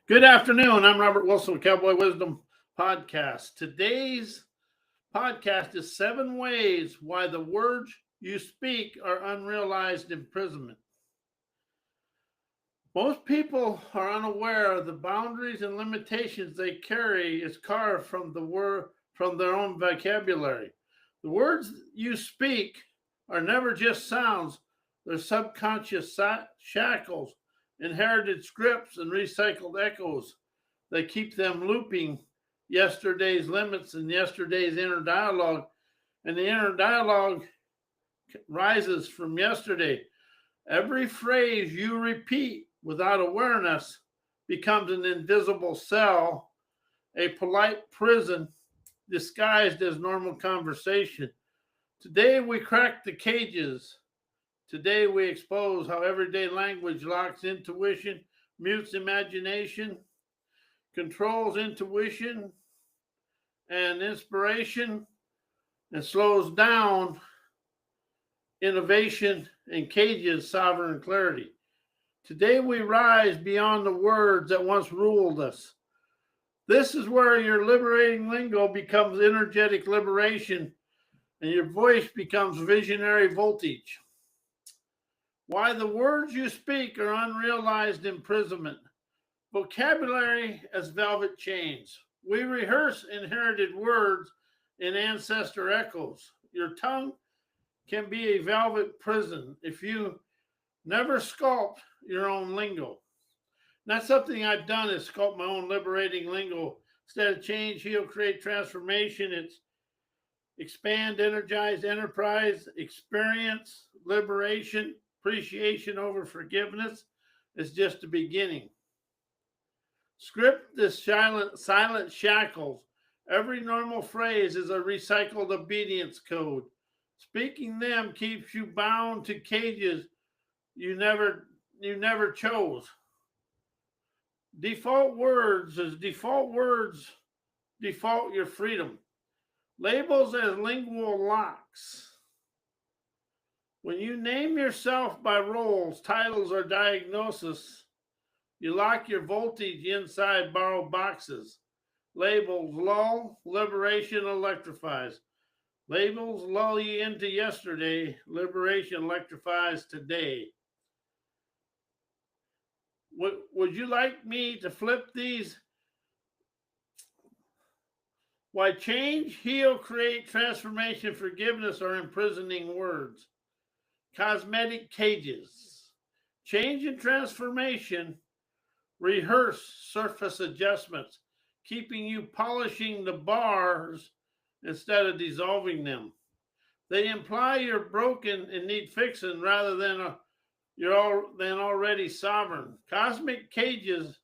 Good afternoon. I'm Robert Wilson with Cowboy Wisdom Podcast. Today's podcast is 7 ways why the words you speak are unrealized imprisonment. Most people are unaware of the boundaries and limitations they carry is carved from from their own vocabulary. The words you speak are never just sounds, they're subconscious shackles, inherited scripts, and recycled echoes. They keep them looping yesterday's limits and yesterday's inner dialogue, and the inner dialogue rises from yesterday. Every phrase you repeat without awareness becomes an invisible cell, a polite prison disguised as normal conversation. Today we crack the cages. Today we expose how everyday language locks intuition, mutes imagination, controls intuition and inspiration, and slows down innovation and cages sovereign clarity. Today we rise beyond the words that once ruled us. This is where your liberating lingo becomes energetic liberation and your voice becomes visionary voltage. Why the words you speak are unrealized imprisonment. Vocabulary as velvet chains. We rehearse inherited words in ancestor echoes. Your tongue can be a velvet prison if you never sculpt your own lingo. That's something I've done is sculpt my own liberating lingo. Instead of change, heal, create transformation, it's expand, energize, enterprise, experience, liberation, appreciation over forgiveness is just the beginning. Script the silent shackles. Every normal phrase is a recycled obedience code. Speaking them keeps you bound to cages you never chose. Default words default your freedom. Labels as lingual locks. When you name yourself by roles, titles, or diagnosis, you lock your voltage inside borrowed boxes. Labels lull, liberation electrifies. Labels lull you into yesterday, liberation electrifies today. Would you like me to flip these? Why change, heal, create, transformation, forgiveness are imprisoning words. Cosmetic cages. Change and transformation, rehearse surface adjustments, keeping you polishing the bars instead of dissolving them. They imply you're broken and need fixing rather than than already sovereign. Cosmic cages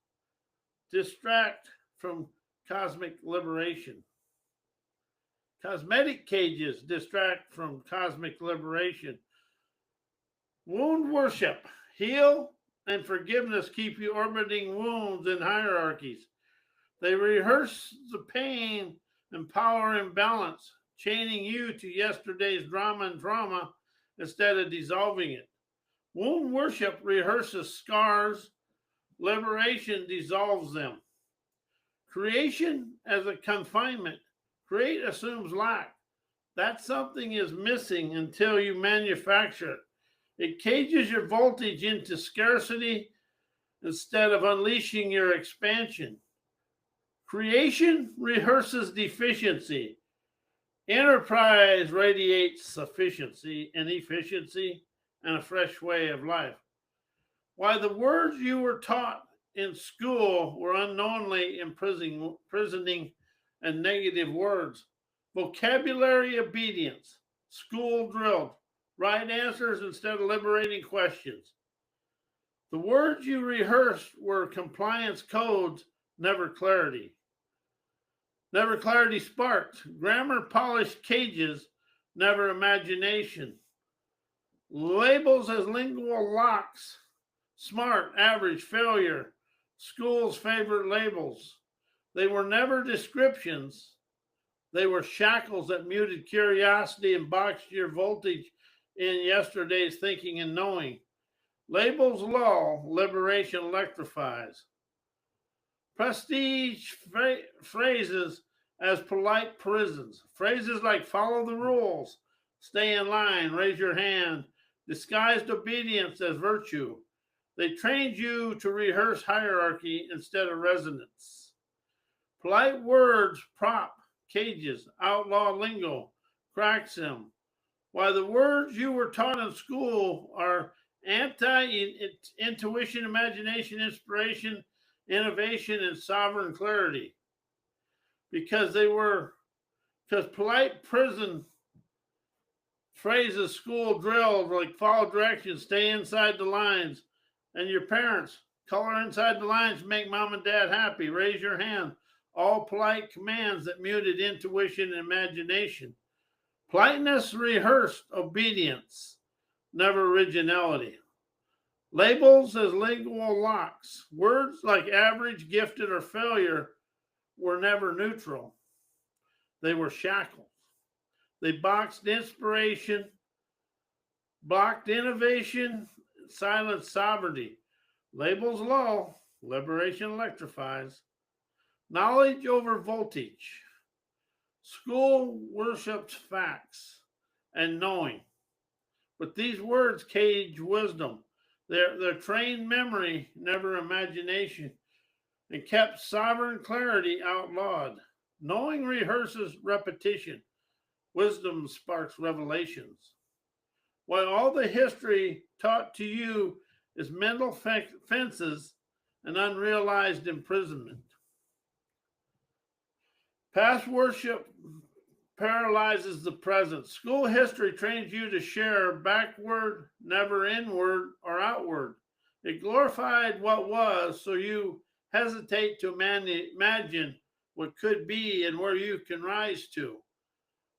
distract from cosmic liberation. Cosmetic cages distract from cosmic liberation. Wound worship, heal, and forgiveness keep you orbiting wounds and hierarchies. They rehearse the pain and power imbalance, chaining you to yesterday's drama and trauma instead of dissolving it. Wound worship rehearses scars, liberation dissolves them. Creation as a confinement. Create assumes lack. That something is missing until you manufacture it. It cages your voltage into scarcity instead of unleashing your expansion. Creation rehearses deficiency. Enterprise radiates sufficiency and efficiency and a fresh way of life. Why the words you were taught in school were unknowingly imprisoning and negative words. Vocabulary obedience, school drilled, right answers instead of liberating questions. The words you rehearsed were compliance codes, never clarity. Never clarity sparked. Grammar polished cages, never imagination. Labels as lingual locks. Smart, average, failure. School's favorite labels. They were never descriptions. They were shackles that muted curiosity and boxed your voltage in yesterday's thinking and knowing. Labels lull, liberation electrifies. Prestige phrases as polite prisons. Phrases like follow the rules, stay in line, raise your hand, disguised obedience as virtue. They trained you to rehearse hierarchy instead of resonance. Polite words prop cages, outlaw lingo, cracks them. While the words you were taught in school are anti-intuition, imagination, inspiration, innovation, and sovereign clarity, because polite prison phrases, school drills like follow directions, stay inside the lines, and your parents color inside the lines, make mom and dad happy, raise your hand. All polite commands that muted intuition and imagination. Politeness rehearsed obedience, never originality. Labels as lingual locks. Words like average, gifted, or failure were never neutral. They were shackles. They boxed inspiration, blocked innovation, silenced sovereignty. Labels low, liberation electrifies. Knowledge over voltage. School worships facts and knowing. But these words cage wisdom. They're trained memory, never imagination, and kept sovereign clarity outlawed. Knowing rehearses repetition. Wisdom sparks revelations. While all the history taught to you is mental fences and unrealized imprisonment. Past worship paralyzes the present. School history trains you to share backward, never inward or outward. It glorified what was, so you hesitate to imagine what could be and where you can rise to.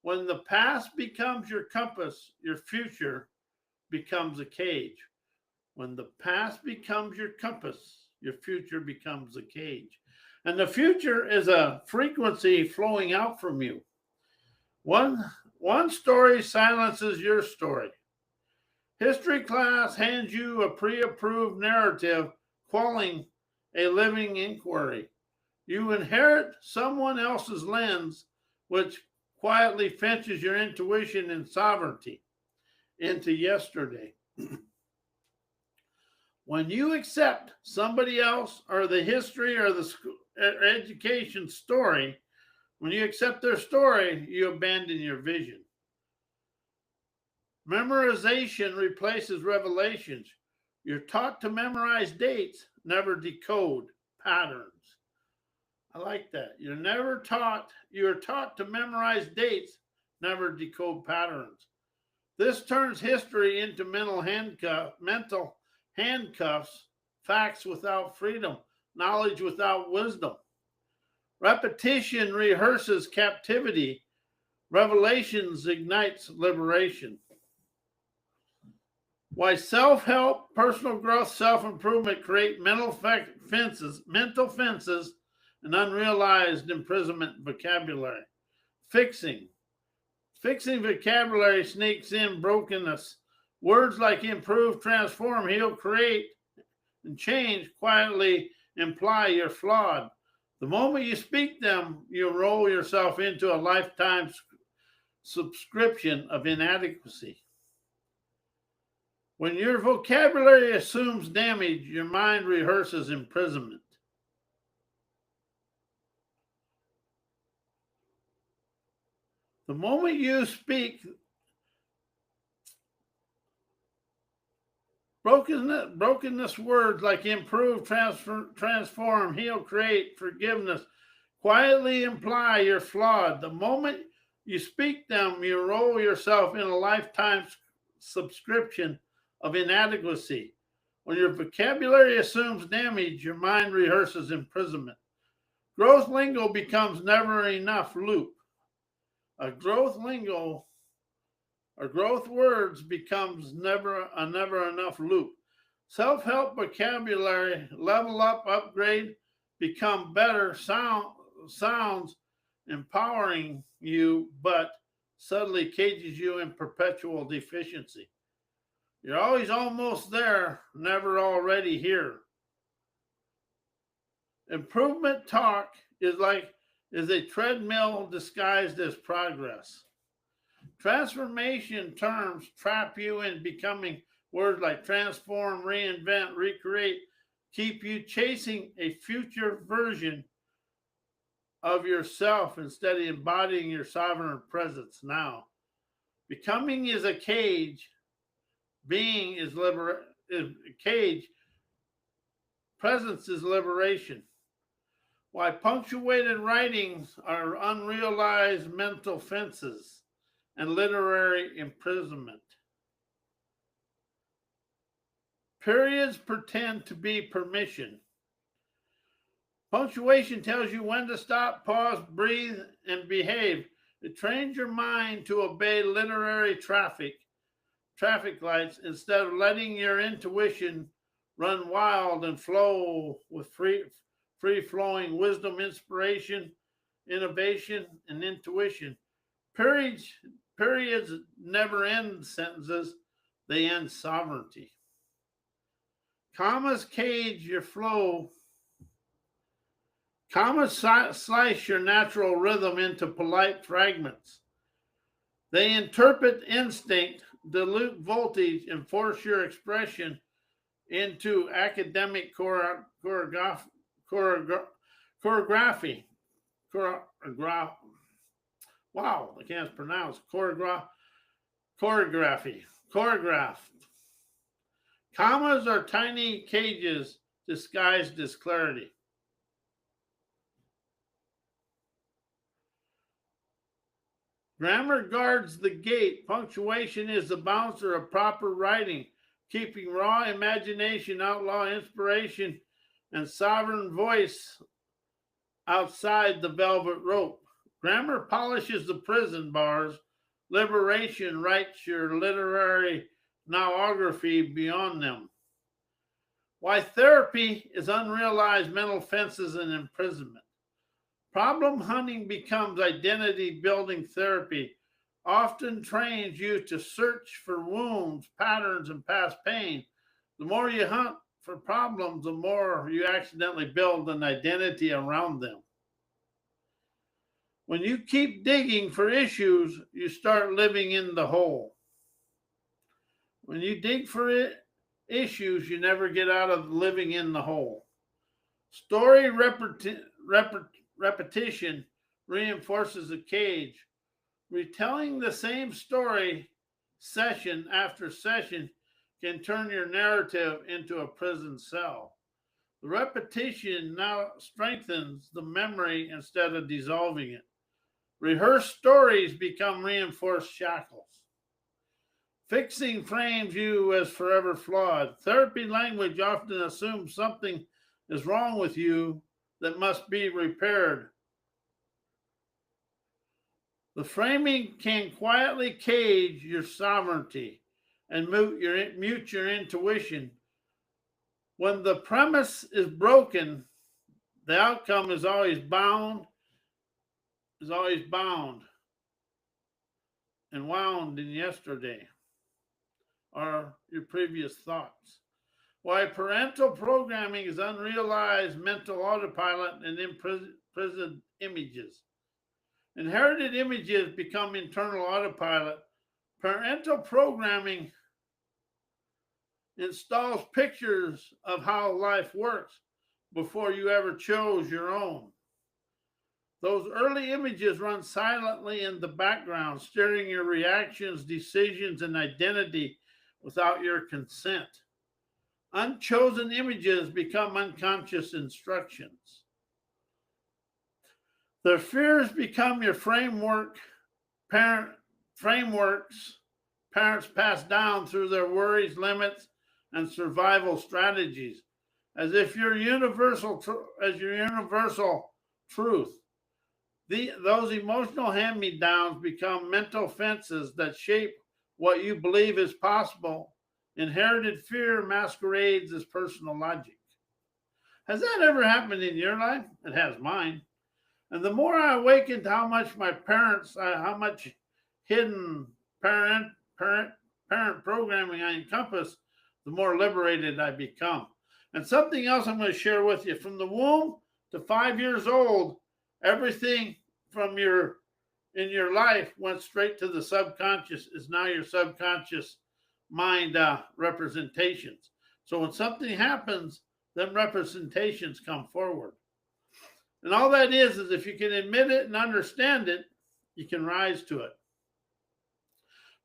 When the past becomes your compass, your future becomes a cage. When the past becomes your compass, your future becomes a cage. And the future is a frequency flowing out from you. One story silences your story. History class hands you a pre-approved narrative, quelling a living inquiry. You inherit someone else's lens, which quietly fences your intuition and sovereignty into yesterday. When you accept somebody else or the history or the education story, when you accept their story, you abandon your vision. Memorization replaces revelations. You're taught to memorize dates, never decode patterns. I like that. You're taught to memorize dates, never decode patterns. This turns history into mental handcuffs, facts without freedom, knowledge without wisdom. Repetition rehearses captivity. Revelations ignites liberation. Why self-help, personal growth, self-improvement create mental fences, and unrealized imprisonment vocabulary. Fixing vocabulary sneaks in brokenness. Words like improve, transform, heal, create, and change quietly imply you're flawed. The moment you speak them, you roll yourself into a lifetime subscription of inadequacy. When your vocabulary assumes damage, your mind rehearses imprisonment. The moment you speak brokenness words like improve, transform, heal, create, forgiveness quietly imply you're flawed. The moment you speak them, you roll yourself in a lifetime subscription of inadequacy. When your vocabulary assumes damage, your mind rehearses imprisonment. Growth lingo becomes never enough loop. A growth lingo or growth words becomes never enough loop. Self-help vocabulary, level up, upgrade, become better sounds empowering you, but subtly cages you in perpetual deficiency. You're always almost there, never already here. Improvement talk is a treadmill disguised as progress. Transformation terms trap you in becoming words like transform, reinvent, recreate, keep you chasing a future version of yourself instead of embodying your sovereign presence now. Becoming is a cage, being is is a cage, presence is liberation. Why punctuated writings are unrealized mental fences and literary imprisonment. Periods pretend to be permission. Punctuation tells you when to stop, pause, breathe, and behave. It trains your mind to obey literary traffic lights instead of letting your intuition run wild and flow with free flowing wisdom, inspiration, innovation, and intuition. Periods never end sentences, they end sovereignty. Commas cage your flow. Commas slice your natural rhythm into polite fragments. They interpret instinct, dilute voltage, and force your expression into academic choreography. Wow, I can't pronounce choreography. Choreographed. Commas are tiny cages disguised as clarity. Grammar guards the gate. Punctuation is the bouncer of proper writing, keeping raw imagination, outlaw inspiration, and sovereign voice outside the velvet rope. Grammar polishes the prison bars. Liberation writes your literary nowography beyond them. Why therapy is unrealized mental fences and imprisonment. Problem hunting becomes identity building therapy, often trains you to search for wounds, patterns, and past pain. The more you hunt for problems, the more you accidentally build an identity around them. When you keep digging for issues, you start living in the hole. When you dig for issues, you never get out of living in the hole. Story repetition reinforces a cage. Retelling the same story session after session can turn your narrative into a prison cell. The repetition now strengthens the memory instead of dissolving it. Rehearsed stories become reinforced shackles. Fixing frames you as forever flawed. Therapy language often assumes something is wrong with you that must be repaired. The framing can quietly cage your sovereignty and mute your intuition. When the premise is broken, the outcome is always bound and wound in yesterday or your previous thoughts. Why parental programming is unrealized mental autopilot and imprisoned images. Inherited images become internal autopilot. Parental programming installs pictures of how life works before you ever chose your own. Those early images run silently in the background, steering your reactions, decisions, and identity without your consent. Unchosen images become unconscious instructions. Their fears become your frameworks parents pass down through their worries, limits, and survival strategies, as if your universal truth. Those emotional hand-me-downs become mental fences that shape what you believe is possible. Inherited fear masquerades as personal logic. Has that ever happened in your life? It has mine. And the more I awaken to how much how much hidden parent programming I encompass, the more liberated I become. And something else I'm going to share with you. From the womb, to 5 years old, everything from in your life went straight to the subconscious, is now your subconscious mind representations. So when something happens, then representations come forward. And all that is if you can admit it and understand it, you can rise to it.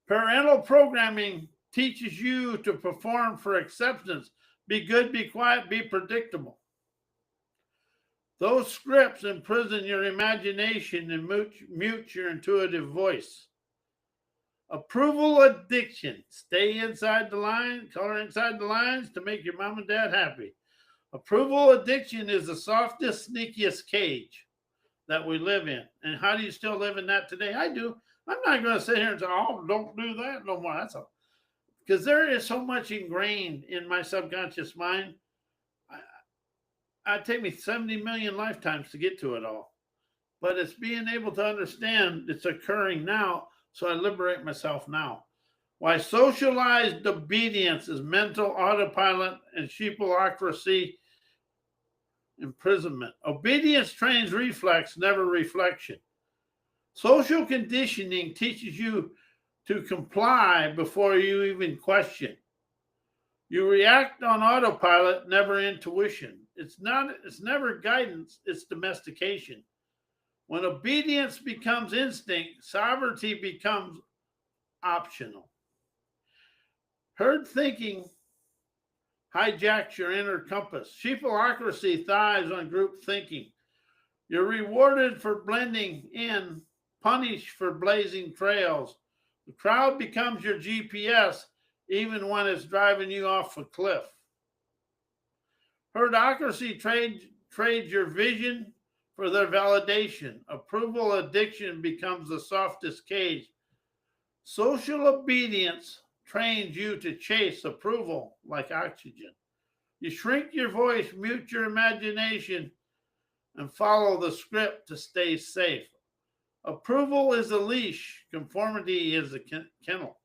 Parental programming teaches you to perform for acceptance. Be good, be quiet, be predictable. Those scripts imprison your imagination and mute your intuitive voice. Approval addiction. Stay inside the line, color inside the lines to make your mom and dad happy. Approval addiction is the softest, sneakiest cage that we live in. And how do you still live in that today? I do. I'm not going to sit here and say, oh, don't do that no more. That's all. Because there is so much ingrained in my subconscious mind. It'd take me 70 million lifetimes to get to it all. But it's being able to understand it's occurring now, so I liberate myself now. Why socialized obedience is mental autopilot and sheepleocracy imprisonment. Obedience trains reflex, never reflection. Social conditioning teaches you to comply before you even question. You react on autopilot, never intuition. It's never guidance, it's domestication. When obedience becomes instinct, sovereignty becomes optional. Herd thinking hijacks your inner compass. Sheepleocracy thrives on group thinking. You're rewarded for blending in, punished for blazing trails. The crowd becomes your GPS, even when it's driving you off a cliff. Herdocracy trades your vision for their validation. Approval addiction becomes the softest cage. Social obedience trains you to chase approval like oxygen. You shrink your voice, mute your imagination, and follow the script to stay safe. Approval is a leash. Conformity is a kennel.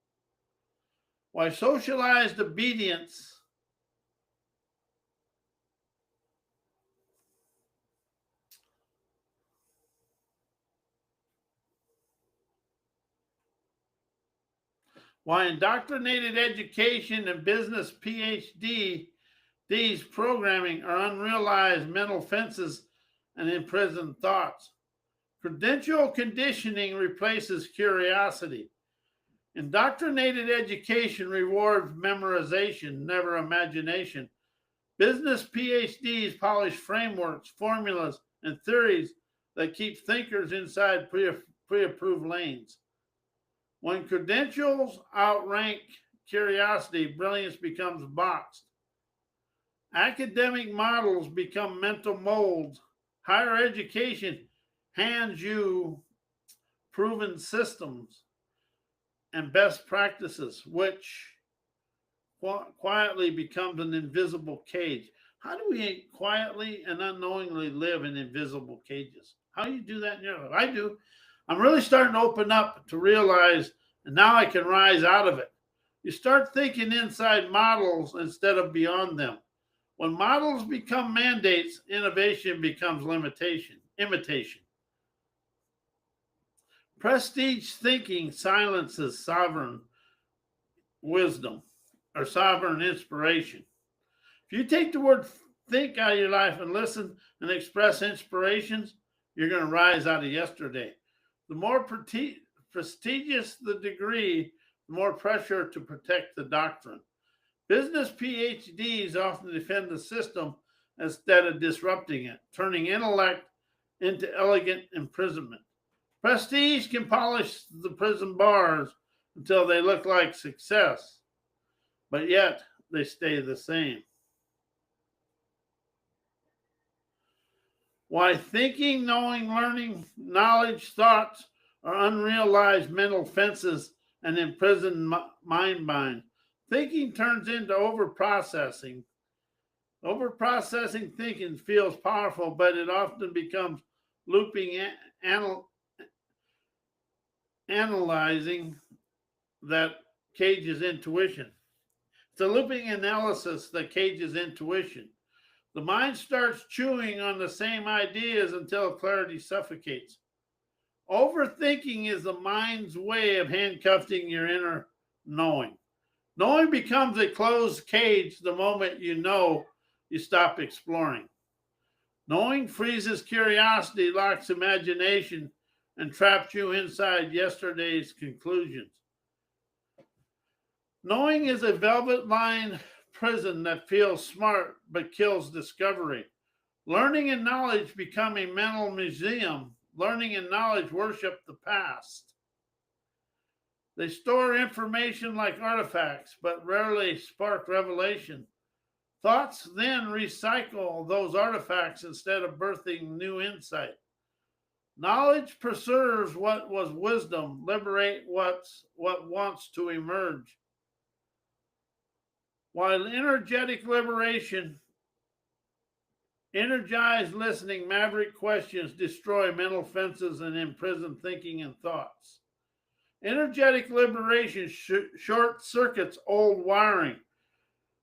Why socialized obedience why indoctrinated education and business PhDs programming are unrealized mental fences and imprisoned thoughts. Credential conditioning replaces curiosity. Indoctrinated education rewards memorization, never imagination. Business PhDs polish frameworks, formulas, and theories that keep thinkers inside pre-approved lanes. When credentials outrank curiosity, brilliance becomes boxed. Academic models become mental molds. Higher education hands you proven systems and best practices, which quietly becomes an invisible cage. How do we quietly and unknowingly live in invisible cages? How do you do that in your life? I do. I'm really starting to open up to realize, and now I can rise out of it. You start thinking inside models instead of beyond them. When models become mandates, innovation becomes imitation. Prestige thinking silences sovereign wisdom or sovereign inspiration. If you take the word think out of your life and listen and express inspirations, you're going to rise out of yesterday. The more prestigious the degree, the more pressure to protect the doctrine. Business PhDs often defend the system instead of disrupting it, turning intellect into elegant imprisonment. Prestige can polish the prison bars until they look like success, but yet they stay the same. Why thinking, knowing, learning, knowledge, thoughts are unrealized mental fences and imprisoned mind. Thinking turns into overprocessing. Overprocessing thinking feels powerful, but it often becomes looping, analyzing that cages intuition. It's a looping analysis that cages intuition. The mind starts chewing on the same ideas until clarity suffocates. Overthinking is the mind's way of handcuffing your inner knowing. Knowing becomes a closed cage the moment you know you stop exploring. Knowing freezes curiosity, locks imagination, and traps you inside yesterday's conclusions. Knowing is a velvet lined prison that feels smart but kills discovery. Learning and knowledge become a mental museum. Learning and knowledge worship the past. They store information like artifacts, but rarely spark revelation. Thoughts then recycle those artifacts instead of birthing new insight. Knowledge preserves what was wisdom, liberate what wants to emerge. While energized listening, maverick questions destroy mental fences and imprison thinking and thoughts. Energetic liberation short circuits old wiring.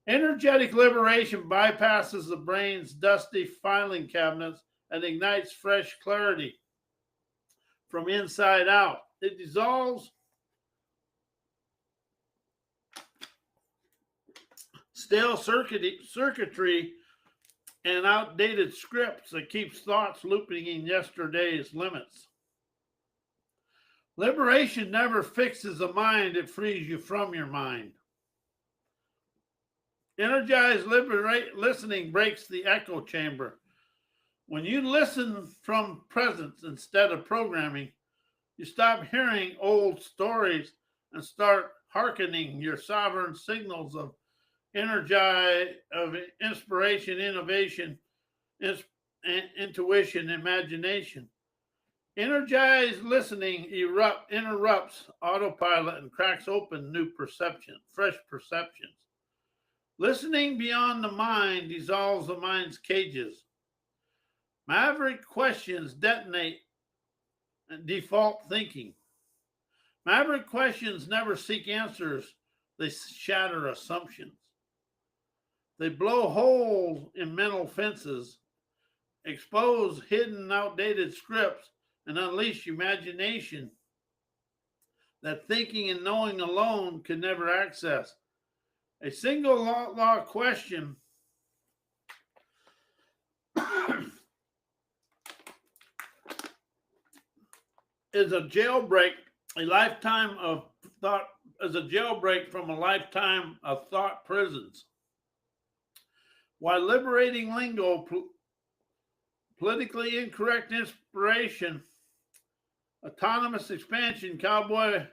Energetic liberation bypasses the brain's dusty filing cabinets and ignites fresh clarity from inside out. It dissolves stale circuitry and outdated scripts that keeps thoughts looping in yesterday's limits. Liberation never fixes the mind, it frees you from your mind. Energized listening breaks the echo chamber. When you listen from presence instead of programming, you stop hearing old stories and start hearkening your sovereign signals of inspiration, innovation, intuition, imagination. Energized listening interrupts autopilot and cracks open new fresh perceptions. Listening beyond the mind dissolves the mind's cages. Maverick questions detonate default thinking. Maverick questions never seek answers, they shatter assumptions. They blow holes in mental fences, expose hidden, outdated scripts, and unleash imagination that thinking and knowing alone could never access. A single law question is a jailbreak, from a lifetime of thought prisons. While liberating lingo, politically incorrect inspiration, autonomous expansion, cowboy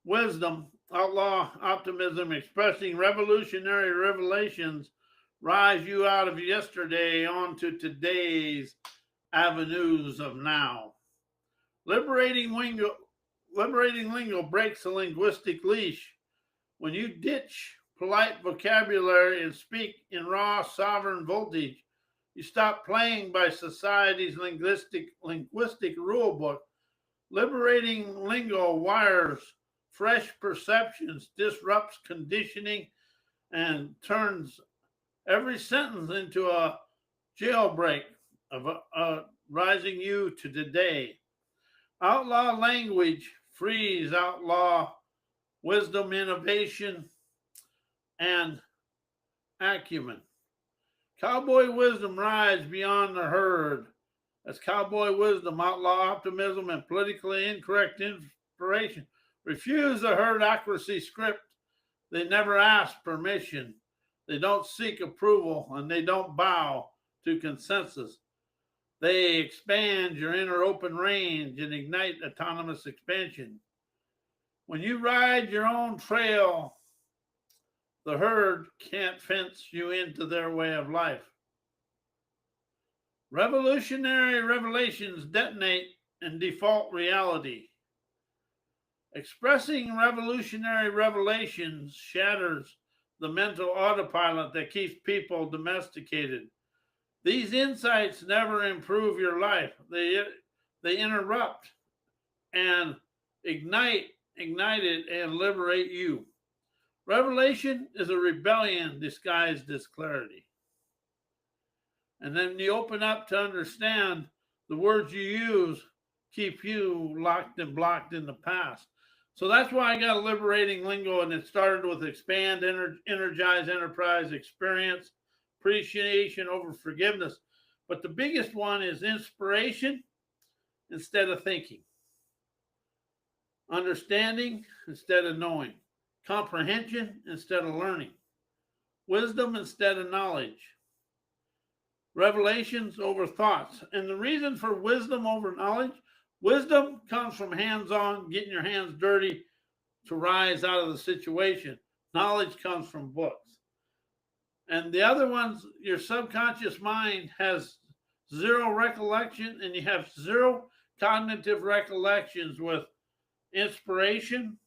wisdom, outlaw optimism, expressing revolutionary revelations, rise you out of yesterday onto today's avenues of now. Liberating lingo breaks the linguistic leash. When you ditch polite vocabulary and speak in raw sovereign voltage, you stop playing by society's linguistic rule book. Liberating lingo wires fresh perceptions, disrupts conditioning, and turns every sentence into a jailbreak of rising you to today. Outlaw language frees outlaw wisdom, innovation, and acumen. Cowboy wisdom rides beyond the herd. As cowboy wisdom, outlaw optimism, and politically incorrect inspiration refuse the herdocracy script. They never ask permission. They don't seek approval, and they don't bow to consensus. They expand your inner open range and ignite autonomous expansion. When you ride your own trail, the herd can't fence you into their way of life. Revolutionary revelations detonate and default reality. Expressing revolutionary revelations shatters the mental autopilot that keeps people domesticated. These insights never improve your life. They interrupt and ignite it and liberate you. Revelation is a rebellion disguised as clarity. And then you open up to understand the words you use keep you locked and blocked in the past. So that's why I got a liberating lingo, and it started with expand, energize, enterprise, experience, appreciation over forgiveness. But the biggest one is inspiration instead of thinking, understanding instead of knowing, comprehension instead of learning, wisdom instead of knowledge, revelations over thoughts. And the reason for wisdom over knowledge, wisdom comes from hands on, getting your hands dirty to rise out of the situation. Knowledge comes from books. And the other ones, your subconscious mind has zero recollection, and you have zero cognitive recollections with inspiration,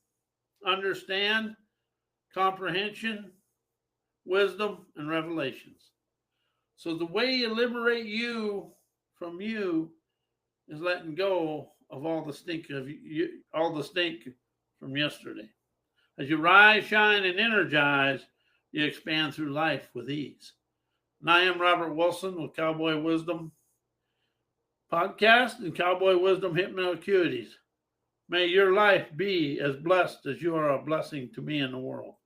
understand, comprehension, wisdom, and revelations. So the way you liberate you from you is letting go of all the stink from yesterday. As you rise, shine, and energize, you expand through life with ease. And I am Robert Wilson with Cowboy Wisdom Podcast and Cowboy Wisdom Hypnoacuities. May your life be as blessed as you are a blessing to me in the world.